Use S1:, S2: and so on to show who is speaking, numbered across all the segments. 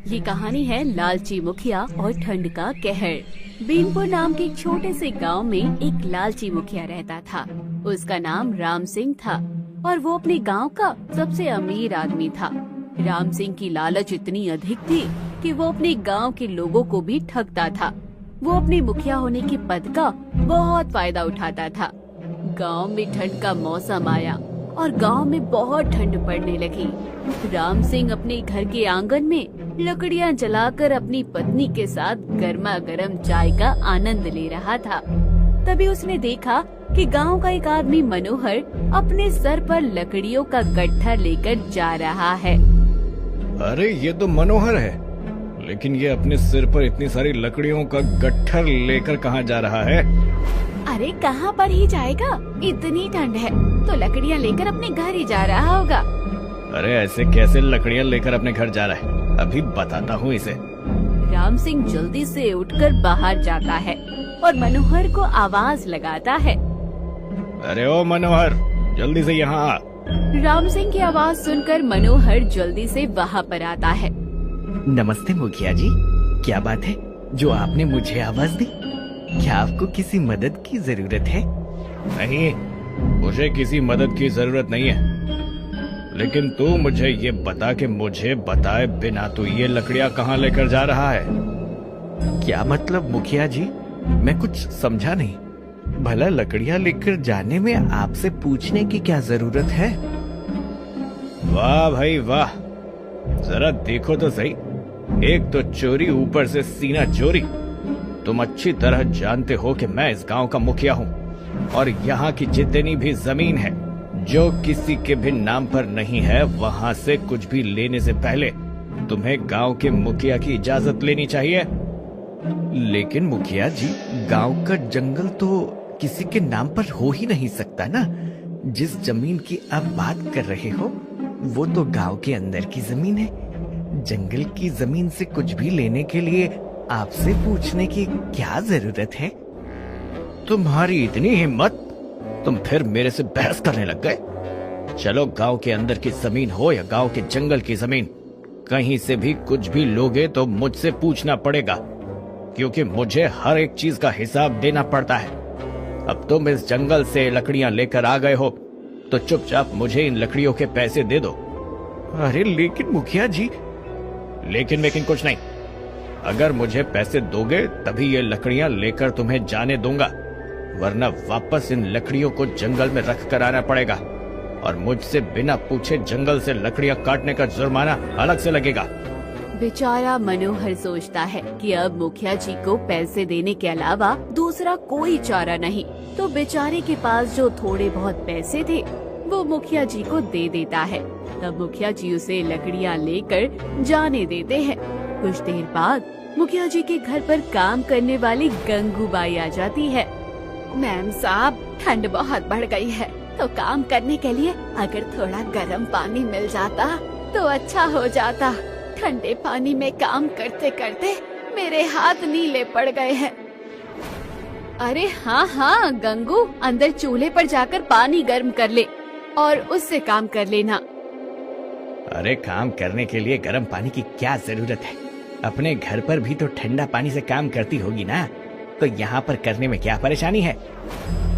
S1: ये कहानी है लालची मुखिया और ठंड का कहर। बीनपुर नाम के एक छोटे से गांव में एक लालची मुखिया रहता था। उसका नाम राम सिंह था और वो अपने गांव का सबसे अमीर आदमी था। राम सिंह की लालच इतनी अधिक थी कि वो अपने गांव के लोगों को भी ठगता था। वो अपने मुखिया होने के पद का बहुत फायदा उठाता था। गांव में ठंड का मौसम आया और गांव में बहुत ठंड पड़ने लगी। राम सिंह अपने घर के आंगन में लकड़ियां जलाकर अपनी पत्नी के साथ गर्मा गर्म चाय का आनंद ले रहा था। तभी उसने देखा कि गांव का एक आदमी मनोहर अपने सर पर लकड़ियों का गट्ठा लेकर जा रहा है।
S2: अरे ये तो मनोहर है, लेकिन ये अपने सिर पर इतनी सारी लकड़ियों का गट्ठर लेकर कहाँ जा रहा है?
S1: अरे कहाँ पर ही जाएगा, इतनी ठंड है तो लकड़ियाँ लेकर अपने घर ही जा रहा होगा।
S2: अरे ऐसे कैसे लकड़ियाँ लेकर अपने घर जा रहा है, अभी बताता हूँ इसे।
S1: राम सिंह जल्दी से उठकर बाहर जाता है और मनोहर को आवाज लगाता है।
S2: अरे ओ मनोहर, जल्दी से यहाँ आ।
S1: राम सिंह की आवाज सुनकर मनोहर जल्दी से वहाँ पर आता है।
S3: नमस्ते मुखिया जी, क्या बात है जो आपने मुझे आवाज दी? क्या आपको किसी मदद की जरूरत है?
S2: नहीं, मुझे किसी मदद की जरूरत नहीं है, लेकिन तू मुझे ये बता कि मुझे बताए बिना तू ये लकड़ियाँ कहाँ लेकर जा रहा है?
S3: क्या मतलब मुखिया जी, मैं कुछ समझा नहीं। भला लकड़ियाँ लेकर जाने में आपसे पूछने की क्या जरूरत है?
S2: वाह भाई वाह, जरा देखो तो सही, एक तो चोरी ऊपर से सीना चोरी। तुम अच्छी तरह जानते हो कि मैं इस गांव का मुखिया हूँ और यहाँ की जितनी भी जमीन है जो किसी के भी नाम पर नहीं है, वहाँ से कुछ भी लेने से पहले तुम्हें गांव के मुखिया की इजाजत लेनी चाहिए।
S3: लेकिन मुखिया जी, गांव का जंगल तो किसी के नाम पर हो ही नहीं सकता ना। जिस जमीन की आप बात कर रहे हो वो तो गांव के अंदर की जमीन है। जंगल की जमीन से कुछ भी लेने के लिए आपसे पूछने की क्या जरूरत है?
S2: तुम्हारी इतनी हिम्मत, तुम फिर मेरे से बहस करने लग गए। चलो, गांव के अंदर की जमीन हो या गांव के जंगल की जमीन, कहीं से भी कुछ भी लोगे तो मुझसे पूछना पड़ेगा, क्योंकि मुझे हर एक चीज का हिसाब देना पड़ता है। अब तुम इस जंगल से लकड़ियां लेकर आ गए हो तो चुपचाप मुझे इन लकड़ियों के पैसे दे दो।
S3: अरे लेकिन मुखिया जी।
S2: लेकिन कुछ नहीं, अगर मुझे पैसे दोगे तभी ये लकड़ियां लेकर तुम्हें जाने दूंगा, वरना वापस इन लकड़ियों को जंगल में रख कर आना पड़ेगा और मुझसे बिना पूछे जंगल से लकड़ियां काटने का जुर्माना अलग से लगेगा।
S1: बेचारा मनोहर सोचता है कि अब मुखिया जी को पैसे देने के अलावा दूसरा कोई चारा नहीं, तो बेचारे के पास जो थोड़े बहुत पैसे थे वो मुखिया जी को दे देता है। तब मुखिया जी उसे लकड़ियां लेकर जाने देते हैं। कुछ देर बाद मुखिया जी के घर पर काम करने वाली गंगूबाई आ जाती है। मैम साहब, ठंड बहुत बढ़ गई है, तो काम करने के लिए अगर थोड़ा गर्म पानी मिल जाता तो अच्छा हो जाता। ठंडे पानी में काम करते करते मेरे हाथ नीले पड़ गए हैं। अरे हाँ गंगू, अंदर चूल्हे पर जाकर पानी गर्म कर ले और उससे काम कर लेना।
S3: अरे काम करने के लिए गर्म पानी की क्या जरूरत है? अपने घर पर भी तो ठंडा पानी से काम करती होगी ना, तो यहाँ पर करने में क्या परेशानी है?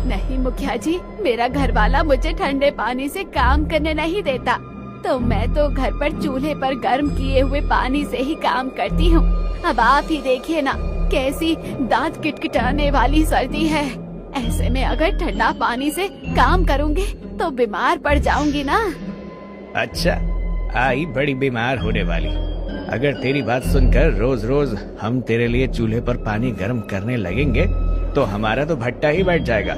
S1: नहीं मुखिया जी, मेरा घर वाला मुझे ठंडे पानी से काम करने नहीं देता, तो मैं तो घर पर चूल्हे पर गर्म किए हुए पानी से ही काम करती हूँ। अब आप ही देखिए ना, कैसी दांत किटकिटाने वाली सर्दी है। ऐसे में अगर ठंडा पानी से काम करूँगी तो बीमार पड़ जाऊंगी ना।
S3: अच्छा, आई बड़ी बीमार होने वाली। अगर तेरी बात सुनकर रोज रोज हम तेरे लिए चूल्हे पर पानी गर्म करने लगेंगे तो हमारा तो भट्टा ही बैठ जाएगा।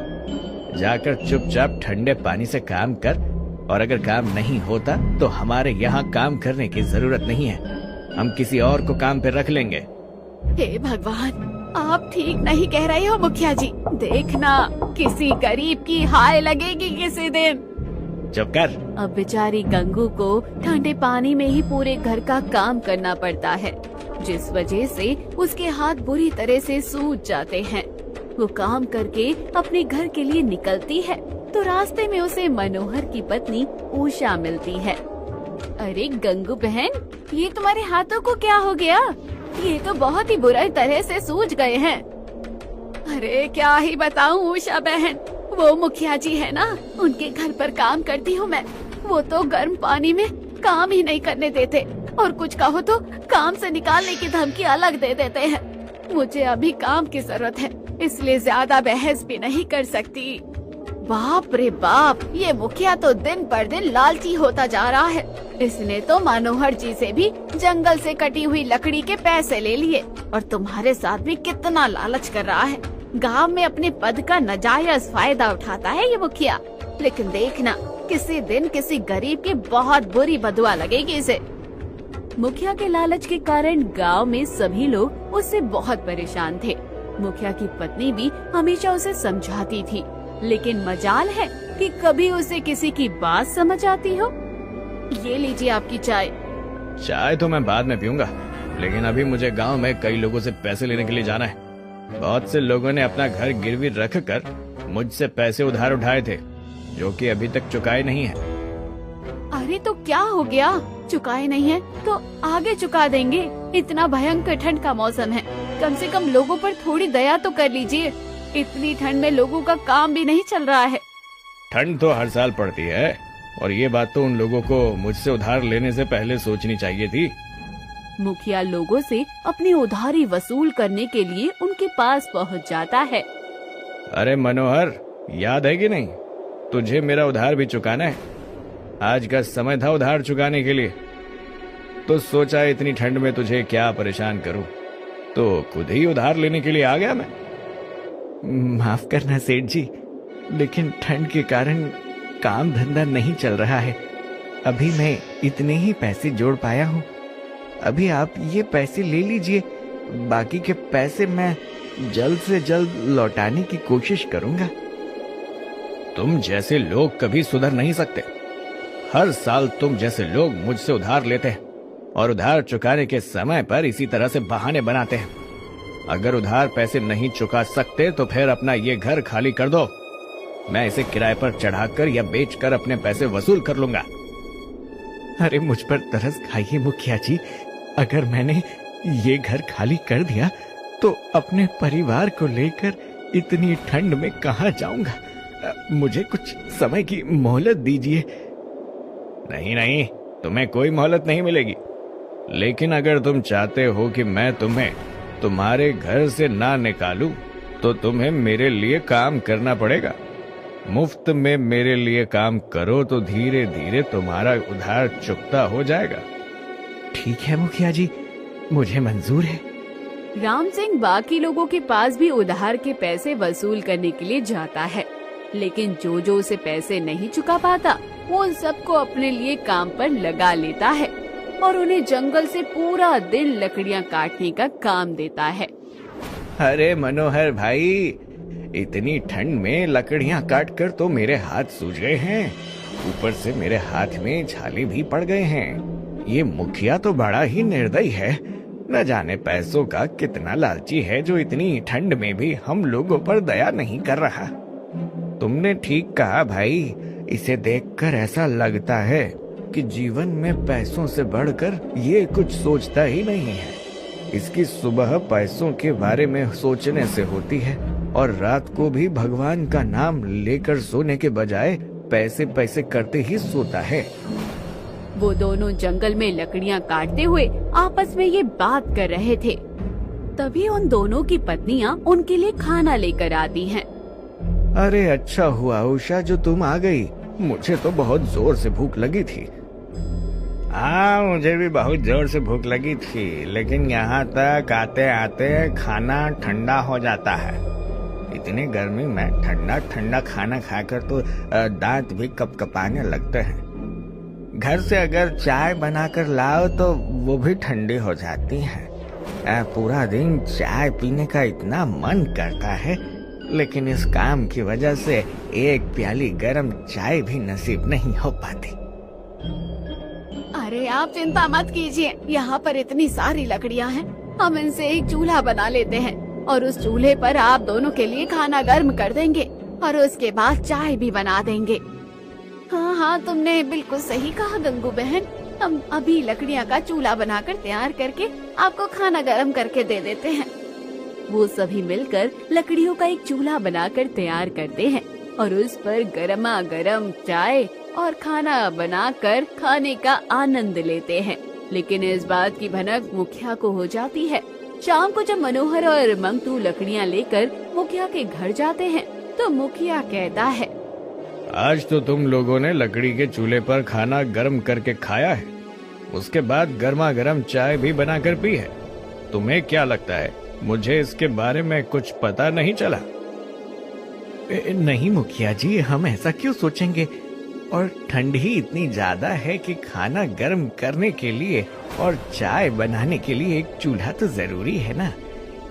S3: जाकर चुपचाप ठंडे पानी से काम कर, और अगर काम नहीं होता तो हमारे यहाँ काम करने की जरूरत नहीं है, हम किसी और को काम पे रख लेंगे।
S1: हे भगवान, आप ठीक नहीं कह रहे हो मुखिया जी। देखना, किसी गरीब की हाय लगेगी किसी दिन।
S3: चुप कर।
S1: अब बेचारी गंगू को ठंडे पानी में ही पूरे घर का काम करना पड़ता है, जिस वजह से उसके हाथ बुरी तरह से सूज जाते हैं। वो काम करके अपने घर के लिए निकलती है तो रास्ते में उसे मनोहर की पत्नी उषा मिलती है। अरे गंगू बहन, ये तुम्हारे हाथों को क्या हो गया? ये तो बहुत ही बुरी तरह से सूज गए हैं। अरे क्या ही बताऊं उषा बहन, वो मुखिया जी है ना, उनके घर पर काम करती हूँ मैं। वो तो गर्म पानी में काम ही नहीं करने देते और कुछ कहो तो काम से निकालने की धमकी अलग दे देते हैं। मुझे अभी काम की जरूरत है, इसलिए ज्यादा बहस भी नहीं कर सकती। बाप रे बाप, ये मुखिया तो दिन पर दिन लालची होता जा रहा है। इसने तो मनोहर जी से भी जंगल से कटी हुई लकड़ी के पैसे ले लिए और तुम्हारे साथ भी कितना लालच कर रहा है। गांव में अपने पद का नाजायज फायदा उठाता है ये मुखिया। लेकिन देखना, किसी दिन किसी गरीब की बहुत बुरी बदुआ लगेगी इसे। मुखिया के लालच के कारण गांव में सभी लोग उससे बहुत परेशान थे। मुखिया की पत्नी भी हमेशा उसे समझाती थी, लेकिन मजाल है कि कभी उसे किसी की बात समझ आती हो। ये लीजिए आपकी चाय।
S2: चाय तो मैं बाद में पीऊंगा, लेकिन अभी मुझे गांव में कई लोगों से पैसे लेने के लिए जाना है। बहुत से लोगों ने अपना घर गिरवी रखकर मुझसे पैसे उधार उठाए थे, जो कि अभी तक चुकाए नहीं है।
S1: अरे तो क्या हो गया, चुकाए नहीं है तो आगे चुका देंगे। इतना भयंकर ठंड का मौसम है, कम से कम लोगों पर थोड़ी दया तो कर लीजिए। इतनी ठंड में लोगों का काम भी नहीं चल रहा है।
S2: ठंड तो हर साल पड़ती है, और ये बात तो उन लोगों को मुझसे उधार लेने से पहले सोचनी चाहिए थी।
S1: मुखिया लोगों से अपनी उधारी वसूल करने के लिए उनके पास पहुंच जाता है।
S2: अरे मनोहर, याद है कि नहीं, तुझे मेरा उधार भी चुकाना है। आज का समय था उधार चुकाने के लिए, तो सोचा इतनी ठंड में तुझे क्या परेशान करूं, तो खुद ही उधार लेने के लिए आ गया मैं।
S3: माफ करना सेठ जी, लेकिन ठंड के कारण काम धंधा नहीं चल रहा है। अभी मैं इतने ही पैसे जोड़ पाया हूँ। अभी आप ये पैसे ले लीजिए, बाकी के पैसे मैं जल्द से जल्द लौटाने की कोशिश करूंगा।
S2: तुम जैसे लोग कभी सुधर नहीं सकते। हर साल तुम जैसे लोग मुझसे उधार लेते हैं और उधार चुकाने के समय पर इसी तरह से बहाने बनाते हैं। अगर उधार पैसे नहीं चुका सकते तो फिर अपना ये घर खाली कर दो। मैं इसे किराए पर चढ़ाकर या बेचकर अपने पैसे वसूल कर लूंगा।
S3: अरे मुझ पर तरस खाइए मुखिया जी, अगर मैंने ये घर खाली कर दिया तो अपने परिवार को लेकर इतनी ठंड में कहाँ जाऊंगा। मुझे कुछ समय की मोहलत दीजिए।
S2: नहीं नहीं, तुम्हें कोई मोहलत नहीं मिलेगी। लेकिन अगर तुम चाहते हो कि मैं तुम्हें तुम्हारे घर से ना निकालूं, तो तुम्हें मेरे लिए काम करना पड़ेगा। मुफ्त में मेरे लिए काम करो तो धीरे धीरे तुम्हारा उधार चुकता हो जाएगा।
S3: ठीक है मुखिया जी, मुझे मंजूर है।
S1: राम सिंह बाकी लोगों के पास भी उधार के पैसे वसूल करने के लिए जाता है, लेकिन जो उसे पैसे नहीं चुका पाता, वो उन सबको अपने लिए काम पर लगा लेता है और उन्हें जंगल से पूरा दिन लकड़ियां काटने का काम देता है।
S2: अरे मनोहर भाई, इतनी ठंड में लकड़ियां काटकर तो मेरे हाथ सूज गए हैं, ऊपर से मेरे हाथ में छाले भी पड़ गए हैं। ये मुखिया तो बड़ा ही निर्दयी है, न जाने पैसों का कितना लालची है, जो इतनी ठंड में भी हम लोगों पर दया नहीं कर रहा। तुमने ठीक कहा भाई, इसे देखकर ऐसा लगता है कि जीवन में पैसों से बढ़कर ये कुछ सोचता ही नहीं है। इसकी सुबह पैसों के बारे में सोचने से होती है और रात को भी भगवान का नाम लेकर सोने के बजाय पैसे पैसे करते ही सोता है।
S1: वो दोनों जंगल में लकड़ियां काटते हुए आपस में ये बात कर रहे थे। तभी उन दोनों की पत्नियां उनके लिए खाना लेकर आती हैं।
S2: अरे अच्छा हुआ उषा जो तुम आ गई, मुझे तो बहुत जोर से भूख लगी थी। हाँ, मुझे भी बहुत जोर से भूख लगी थी, लेकिन यहाँ तक आते आते खाना ठंडा हो जाता है। इतनी गर्मी में ठंडा ठंडा खाना खाकर तो दांत भी कपकपाने लगते हैं। घर से अगर चाय बनाकर लाओ तो वो भी ठंडी हो जाती है। पूरा दिन चाय पीने का इतना मन करता है, लेकिन इस काम की वजह से एक प्याली गरम चाय भी नसीब नहीं हो पाती।
S1: अरे आप चिंता मत कीजिए, यहाँ पर इतनी सारी लकड़ियाँ हैं, हम इनसे एक चूल्हा बना लेते हैं और उस चूल्हे पर आप दोनों के लिए खाना गर्म कर देंगे और उसके बाद चाय भी बना देंगे। हाँ हाँ, तुमने बिल्कुल सही कहा गंगू बहन, हम अभी लकड़ियाँ का चूल्हा बनाकर तैयार करके आपको खाना गर्म करके दे देते हैं। वो सभी मिलकर लकड़ियों का एक चूल्हा बनाकर तैयार करते हैं और उस पर गरमा गरम चाय और खाना बनाकर खाने का आनंद लेते हैं। लेकिन इस बात की भनक मुखिया को हो जाती है। शाम को जब मनोहर और मंगतू लकड़ियाँ लेकर मुखिया के घर जाते हैं तो मुखिया कहता है,
S3: आज तो तुम लोगों ने लकड़ी के चूल्हे पर खाना गर्म करके खाया है, उसके बाद गर्मा गर्म चाय भी बनाकर पी है। तुम्हें क्या लगता है, मुझे इसके बारे में कुछ पता नहीं चला?
S2: नहीं मुखिया जी, हम ऐसा क्यों सोचेंगे? और ठंड ही इतनी ज्यादा है कि खाना गर्म करने के लिए और चाय बनाने के लिए एक चूल्हा तो जरूरी है ना।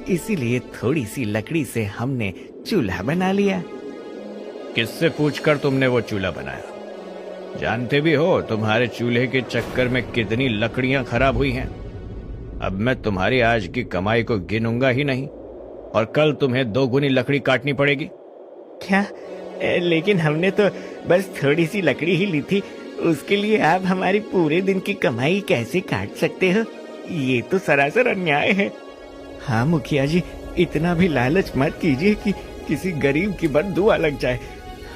S2: इसीलिए थोड़ी सी लकड़ी से हमने चूल्हा बना लिया।
S3: किससे पूछकर तुमने वो चूल्हा बनाया? जानते भी हो तुम्हारे चूल्हे के चक्कर में कितनी लकड़ियां खराब हुई हैं। अब मैं तुम्हारी आज की कमाई को गिनूंगा ही नहीं और कल तुम्हें 2 गुनी लकड़ी काटनी पड़ेगी।
S2: क्या? लेकिन हमने तो बस थोड़ी सी लकड़ी ही ली थी, उसके लिए आप हमारी पूरे दिन की कमाई कैसे काट सकते हो? ये तो सरासर अन्याय है। हाँ मुखिया जी, इतना भी लालच मत कीजिए कि किसी गरीब की बददुआ लग जाए।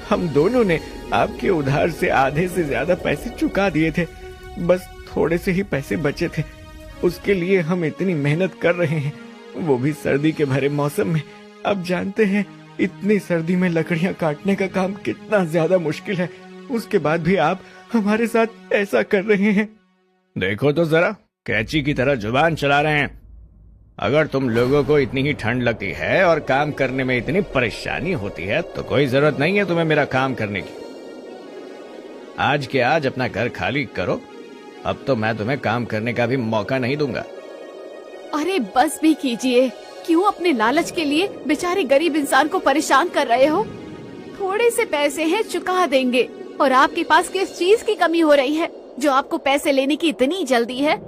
S2: हम दोनों ने आपके उधार से आधे से ज्यादा पैसे चुका दिए थे, बस थोड़े से ही पैसे बचे थे। उसके लिए हम इतनी मेहनत कर रहे हैं, वो भी सर्दी के भरे मौसम में। अब जानते हैं इतनी सर्दी में लकड़ियां काटने का काम कितना ज्यादा मुश्किल है, उसके बाद भी आप हमारे साथ ऐसा कर रहे हैं।
S3: देखो तो जरा, कैंची की तरह जुबान चला रहे हैं। अगर तुम लोगों को इतनी ही ठंड लगती है और काम करने में इतनी परेशानी होती है तो कोई जरूरत नहीं है तुम्हें मेरा काम करने की। आज के आज अपना घर खाली करो, अब तो मैं तुम्हें काम करने का भी मौका नहीं दूंगा।
S1: अरे बस भी कीजिए, क्यों अपने लालच के लिए बेचारे गरीब इंसान को परेशान कर रहे हो? थोड़े से पैसे हैं, चुका देंगे। और आपके पास किस चीज की कमी हो रही है जो आपको पैसे लेने की इतनी जल्दी है?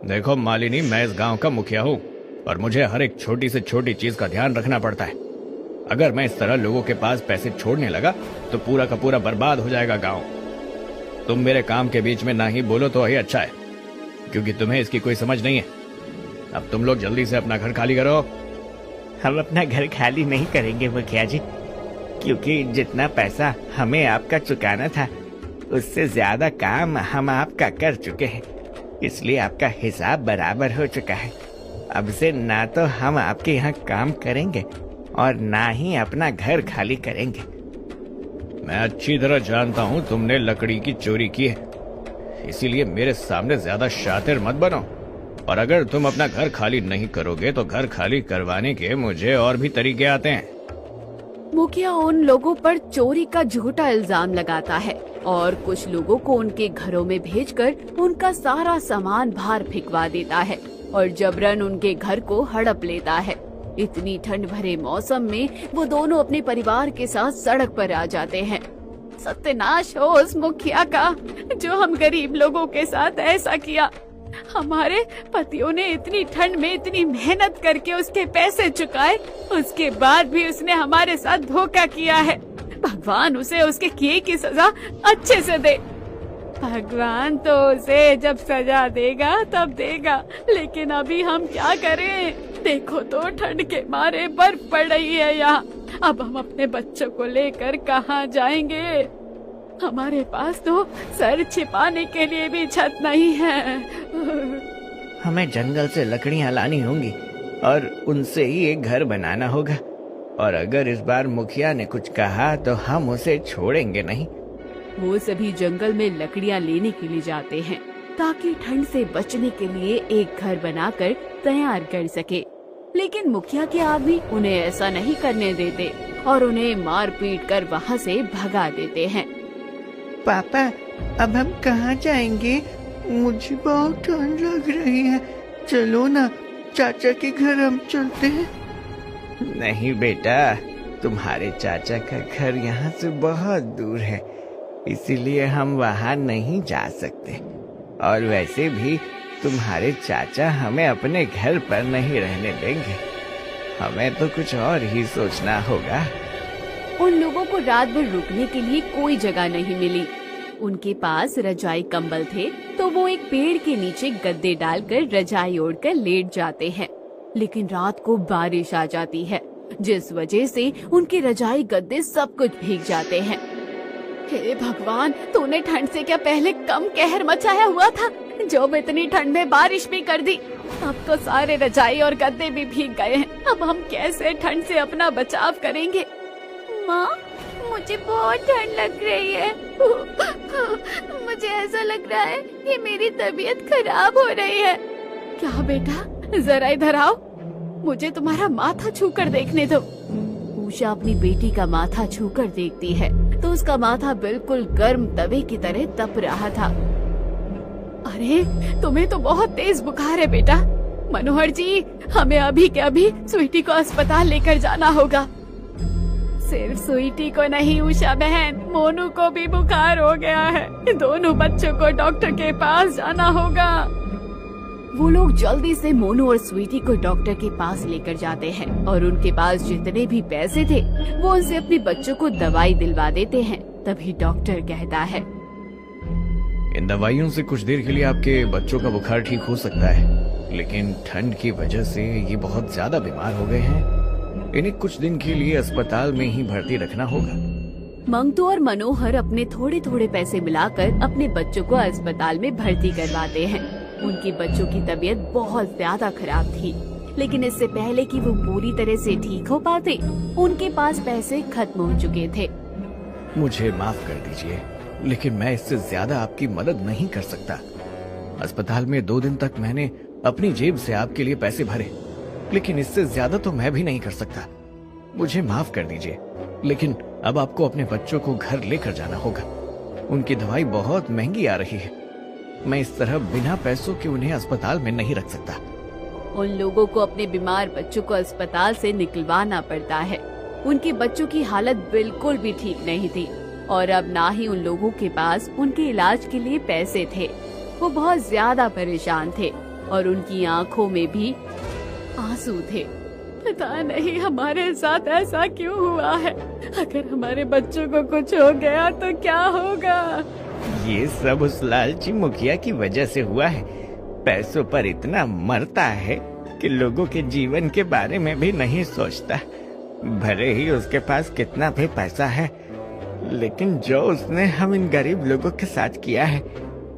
S3: देखो मालिनी, मैं इस गांव का मुखिया हूँ और मुझे हर एक छोटी से छोटी चीज का ध्यान रखना पड़ता है। अगर मैं इस तरह लोगों के पास पैसे छोड़ने लगा तो पूरा का पूरा बर्बाद हो जाएगा गांव। तुम मेरे काम के बीच में ना ही बोलो तो ही अच्छा है, क्योंकि तुम्हें इसकी कोई समझ नहीं है। अब तुम लोग जल्दी से अपना घर खाली करो।
S2: हम अपना घर खाली नहीं करेंगे मुखिया जी, क्योंकि जितना पैसा हमें आपका चुकाना था उससे ज्यादा काम हम आपका कर चुके हैं, इसलिए आपका हिसाब बराबर हो चुका है। अब से ना तो हम आपके यहाँ काम करेंगे और ना ही अपना घर खाली करेंगे।
S3: मैं अच्छी तरह जानता हूँ तुमने लकड़ी की चोरी की है, इसीलिए मेरे सामने ज्यादा शातिर मत बनो। और अगर तुम अपना घर खाली नहीं करोगे तो घर खाली करवाने के मुझे और भी तरीके आते हैं।
S1: मुखिया उन लोगों पर चोरी का झूठा इल्जाम लगाता है और कुछ लोगों को उनके घरों में भेजकर उनका सारा सामान बाहर फेंकवा देता है और जबरन उनके घर को हड़प लेता है। इतनी ठंड भरे मौसम में वो दोनों अपने परिवार के साथ सड़क पर आ जाते हैं। सत्यानाश हो उस मुखिया का जो हम गरीब लोगों के साथ ऐसा किया। हमारे पतियों ने इतनी ठंड में इतनी मेहनत करके उसके पैसे चुकाए, उसके बाद भी उसने हमारे साथ धोखा किया है। भगवान उसे उसके किए की सजा अच्छे से दे। भगवान तो उसे जब सजा देगा तब देगा, लेकिन अभी हम क्या करें? देखो तो ठंड के मारे बर्फ पड़ रही है यहाँ। अब हम अपने बच्चों को लेकर कहाँ जाएंगे? हमारे पास तो सर छिपाने के लिए भी छत नहीं है।
S2: हमें जंगल से लकड़ियाँ लानी होंगी और उनसे ही एक घर बनाना होगा। और अगर इस बार मुखिया ने कुछ कहा तो हम उसे छोड़ेंगे नहीं।
S1: वो सभी जंगल में लकड़ियाँ लेने के लिए जाते हैं ताकि ठंड से बचने के लिए एक घर बनाकर तैयार कर सके। लेकिन मुखिया के आदमी उन्हें ऐसा नहीं करने देते और उन्हें मार पीट कर वहाँ से भगा देते हैं।
S2: पापा, अब हम कहाँ जाएंगे? मुझे बहुत ठंड लग रही है, चलो ना चाचा के घर हम चलते हैं। नहीं बेटा, तुम्हारे चाचा का घर यहाँ से बहुत दूर है, इसीलिए हम वहाँ नहीं जा सकते। और वैसे भी तुम्हारे चाचा हमें अपने घर पर नहीं रहने देंगे, हमें तो कुछ और ही सोचना होगा।
S1: उन लोगों को रात भर रुकने के लिए कोई जगह नहीं मिली। उनके पास रजाई कंबल थे तो वो एक पेड़ के नीचे गद्दे डालकर रजाई ओढ़कर लेट जाते हैं। लेकिन रात को बारिश आ जाती है, जिस वजह से उनके रजाई गद्दे सब कुछ भीग जाते हैं। हे भगवान, तूने ठंड से क्या पहले कम कहर मचाया हुआ था, जो इतनी ठंड में बारिश भी कर दी। अब तो सारे रजाई और गद्दे भी भीग गए हैं। अब हम कैसे ठंड से अपना बचाव करेंगे? माँ, मुझे बहुत ठंड लग रही है। मुझे ऐसा लग रहा है कि मेरी तबीयत खराब हो रही है। क्या बेटा, जरा इधर आओ, मुझे तुम्हारा माथा छूकर देखने दो। उषा अपनी बेटी का माथा छूकर देखती है तो उसका माथा बिल्कुल गर्म तवे की तरह तप रहा था। अरे, तुम्हें तो बहुत तेज बुखार है बेटा। मनोहर जी, हमें अभी के अभी स्वीटी को अस्पताल लेकर जाना होगा। सिर्फ स्वीटी को नहीं उषा बहन, मोनू को भी बुखार हो गया है। दोनों बच्चों को डॉक्टर के पास जाना होगा। वो लोग जल्दी से मोनू और स्वीटी को डॉक्टर के पास लेकर जाते हैं और उनके पास जितने भी पैसे थे वो उनसे अपने बच्चों को दवाई दिलवा देते हैं। तभी डॉक्टर कहता है,
S2: इन दवाइयों से कुछ देर के लिए आपके बच्चों का बुखार ठीक हो सकता है, लेकिन ठंड की वजह से ये बहुत ज्यादा बीमार हो गए हैं। इन्हें कुछ दिन के लिए अस्पताल में ही भर्ती रखना होगा।
S1: मंगतू और मनोहर अपने थोड़े थोड़े पैसे मिलाकर अपने बच्चों को अस्पताल में भर्ती करवाते हैं। उनकी बच्चों की तबीयत बहुत ज्यादा खराब थी, लेकिन इससे पहले कि वो पूरी तरह से ठीक हो पाते, उनके पास पैसे खत्म हो चुके थे।
S2: मुझे माफ कर दीजिए, लेकिन मैं इससे ज्यादा आपकी मदद नहीं कर सकता। अस्पताल में 2 दिन तक मैंने अपनी जेब से आपके लिए पैसे भरे, लेकिन इससे ज्यादा तो मैं भी नहीं कर सकता। मुझे माफ कर दीजिए, लेकिन अब आपको अपने बच्चों को घर लेकर जाना होगा। उनकी दवाई बहुत महंगी आ रही है। मैं इस तरह बिना पैसों के उन्हें अस्पताल में नहीं रख सकता।
S1: उन लोगों को अपने बीमार बच्चों को अस्पताल से निकलवाना पड़ता है। उनके बच्चों की हालत बिल्कुल भी ठीक नहीं थी और अब ना ही उन लोगों के पास उनके इलाज के लिए पैसे थे। वो बहुत ज्यादा परेशान थे और उनकी आंखों में भी आंसू थे। पता नहीं हमारे साथ ऐसा क्यों हुआ है। अगर हमारे बच्चों को कुछ हो गया तो क्या होगा?
S3: ये सब उस लालची मुखिया की वजह से हुआ है। पैसों पर इतना मरता है कि लोगों के जीवन के बारे में भी नहीं सोचता। भले ही उसके पास कितना भी पैसा है, लेकिन जो उसने हम इन गरीब लोगों के साथ किया है,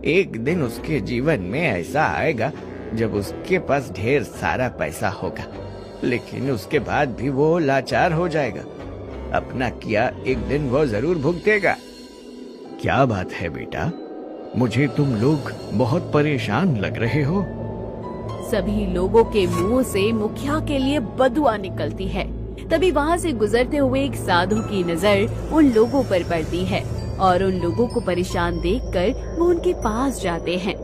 S3: एक दिन उसके जीवन में ऐसा आएगा जब उसके पास ढेर सारा पैसा होगा, लेकिन उसके बाद भी वो लाचार हो जाएगा। अपना किया एक दिन वो जरूर भुगतेगा।
S2: क्या बात है बेटा, मुझे तुम लोग बहुत परेशान लग रहे हो।
S1: सभी लोगों के मुंह से मुखिया के लिए बदुआ निकलती है। तभी वहाँ से गुजरते हुए एक साधु की नजर उन लोगों पर पड़ती है और उन लोगों को परेशान देखकर वो उनके पास जाते हैं।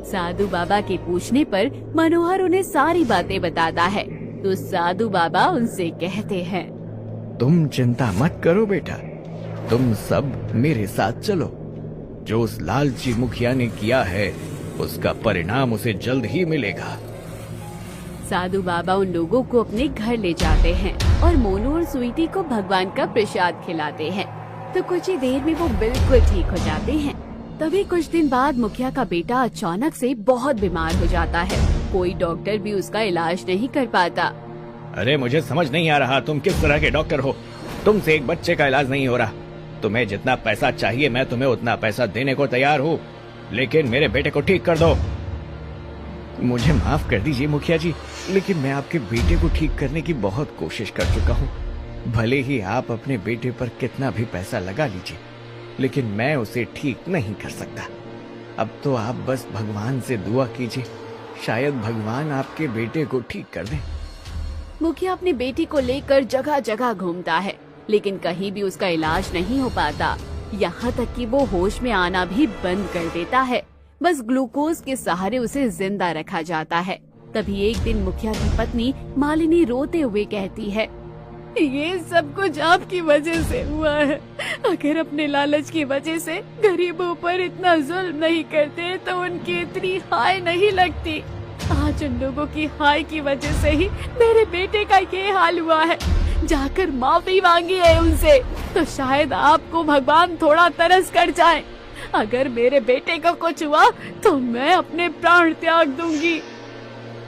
S1: साधु बाबा के पूछने पर मनोहर उन्हें सारी बातें बताता है तो साधु बाबा उनसे कहते हैं,
S2: तुम चिंता मत करो बेटा, तुम सब मेरे साथ चलो। जो उस लालची मुखिया ने किया है उसका परिणाम उसे जल्द ही मिलेगा।
S1: साधु बाबा उन लोगों को अपने घर ले जाते हैं और मोनू और स्वीटी को भगवान का प्रसाद खिलाते हैं। तो कुछ ही देर में वो बिल्कुल ठीक हो जाते हैं। तभी कुछ दिन बाद मुखिया का बेटा अचानक से बहुत बीमार हो जाता है। कोई डॉक्टर भी उसका इलाज नहीं कर पाता।
S2: अरे मुझे समझ नहीं आ रहा तुम किस तरह के डॉक्टर हो। तुमसे एक बच्चे का इलाज नहीं हो रहा। तुम्हें जितना पैसा चाहिए मैं तुम्हें उतना पैसा देने को तैयार हूँ, लेकिन मेरे बेटे को ठीक कर दो।
S3: मुझे माफ कर दीजिए मुखिया जी, लेकिन मैं आपके बेटे को ठीक करने की बहुत कोशिश कर चुका हूँ। भले ही आप अपने बेटे पर कितना भी पैसा लगा लीजिए, लेकिन मैं उसे ठीक नहीं कर सकता। अब तो आप बस भगवान से दुआ कीजिए, शायद भगवान आपके बेटे को ठीक कर दे।
S1: मुखिया अपनी बेटी को लेकर जगह जगह घूमता है, लेकिन कहीं भी उसका इलाज नहीं हो पाता। यहाँ तक कि वो होश में आना भी बंद कर देता है। बस ग्लूकोज के सहारे उसे जिंदा रखा जाता है। तभी एक दिन मुखिया की पत्नी मालिनी रोते हुए कहती है, ये सब कुछ आपकी वजह से हुआ है। अगर अपने लालच की वजह से गरीबों पर इतना जुल्म नहीं करते तो उनकी इतनी हाय नहीं लगती। आज उन लोगों की हाय की वजह से ही मेरे बेटे का ये हाल हुआ है। जाकर माफी मांगी है उनसे, तो शायद आपको भगवान थोड़ा तरस कर जाए। अगर मेरे बेटे को कुछ हुआ तो मैं अपने प्राण त्याग दूंगी।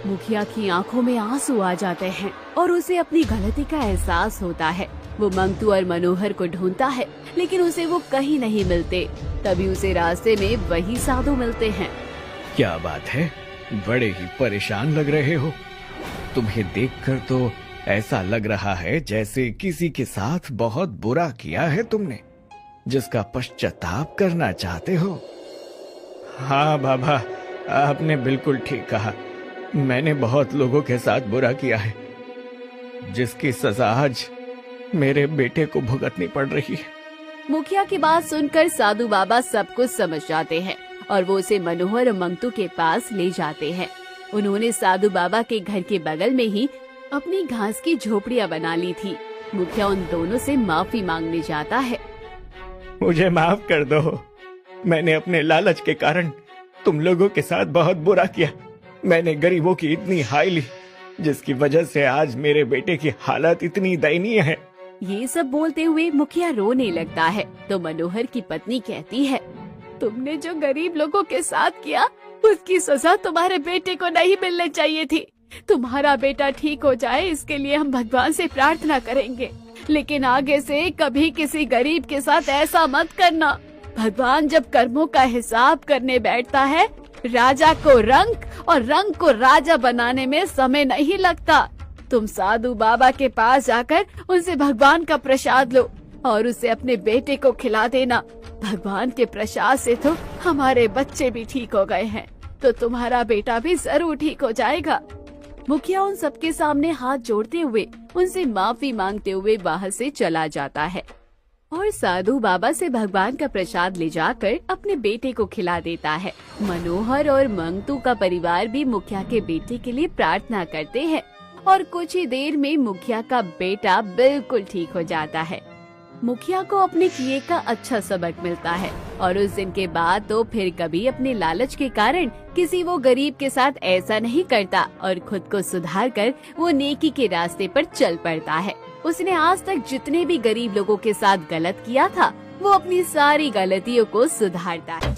S1: मुखिया की आंखों में आंसू आ जाते हैं और उसे अपनी गलती का एहसास होता है। वो मंगतू और मनोहर को ढूंढता है, लेकिन उसे वो कहीं नहीं मिलते। तभी उसे रास्ते में वही साधु मिलते हैं।
S3: क्या बात है, बड़े ही परेशान लग रहे हो। तुम्हें देखकर तो ऐसा लग रहा है जैसे किसी के साथ बहुत बुरा किया है तुमने, जिसका पश्चाताप करना चाहते हो। हाँ बाबा, आपने बिल्कुल ठीक कहा। मैंने बहुत लोगों के साथ बुरा किया है, जिसकी सजा आज मेरे बेटे को भुगतनी पड़ रही है।
S1: मुखिया की बात सुनकर साधु बाबा सब कुछ समझ जाते हैं और वो उसे मनोहर और मंगतू के पास ले जाते हैं। उन्होंने साधु बाबा के घर के बगल में ही अपनी घास की झोपड़ियां बना ली थी। मुखिया उन दोनों से माफी मांगने जाता है।
S3: मुझे माफ कर दो, मैंने अपने लालच के कारण तुम लोगों के साथ बहुत बुरा किया। मैंने गरीबों की इतनी हाय ली, जिसकी वजह से आज मेरे बेटे की हालत इतनी दयनीय है।
S1: ये सब बोलते हुए मुखिया रोने लगता है तो मनोहर की पत्नी कहती है, तुमने जो गरीब लोगों के साथ किया उसकी सजा तुम्हारे बेटे को नहीं मिलनी चाहिए थी। तुम्हारा बेटा ठीक हो जाए, इसके लिए हम भगवान से प्रार्थना करेंगे, लेकिन आगे से कभी किसी गरीब के साथ ऐसा मत करना। भगवान जब कर्मों का हिसाब करने बैठता है, राजा को रंक और रंक को राजा बनाने में समय नहीं लगता। तुम साधु बाबा के पास जाकर उनसे भगवान का प्रसाद लो और उसे अपने बेटे को खिला देना। भगवान के प्रसाद से तो हमारे बच्चे भी ठीक हो गए हैं, तो तुम्हारा बेटा भी जरूर ठीक हो जाएगा। मुखिया उन सबके सामने हाथ जोड़ते हुए उनसे माफी मांगते हुए बाहर से चला जाता है और साधु बाबा से भगवान का प्रसाद ले जाकर अपने बेटे को खिला देता है। मनोहर और मंगतू का परिवार भी मुखिया के बेटे के लिए प्रार्थना करते हैं और कुछ ही देर में मुखिया का बेटा बिल्कुल ठीक हो जाता है। मुखिया को अपने किए का अच्छा सबक मिलता है और उस दिन के बाद तो फिर कभी अपने लालच के कारण किसी वो गरीब के साथ ऐसा नहीं करता और खुद को सुधार कर वो नेकी के रास्ते पर चल पड़ता है। उसने आज तक जितने भी गरीब लोगों के साथ गलत किया था, वो अपनी सारी गलतियों को सुधारता है।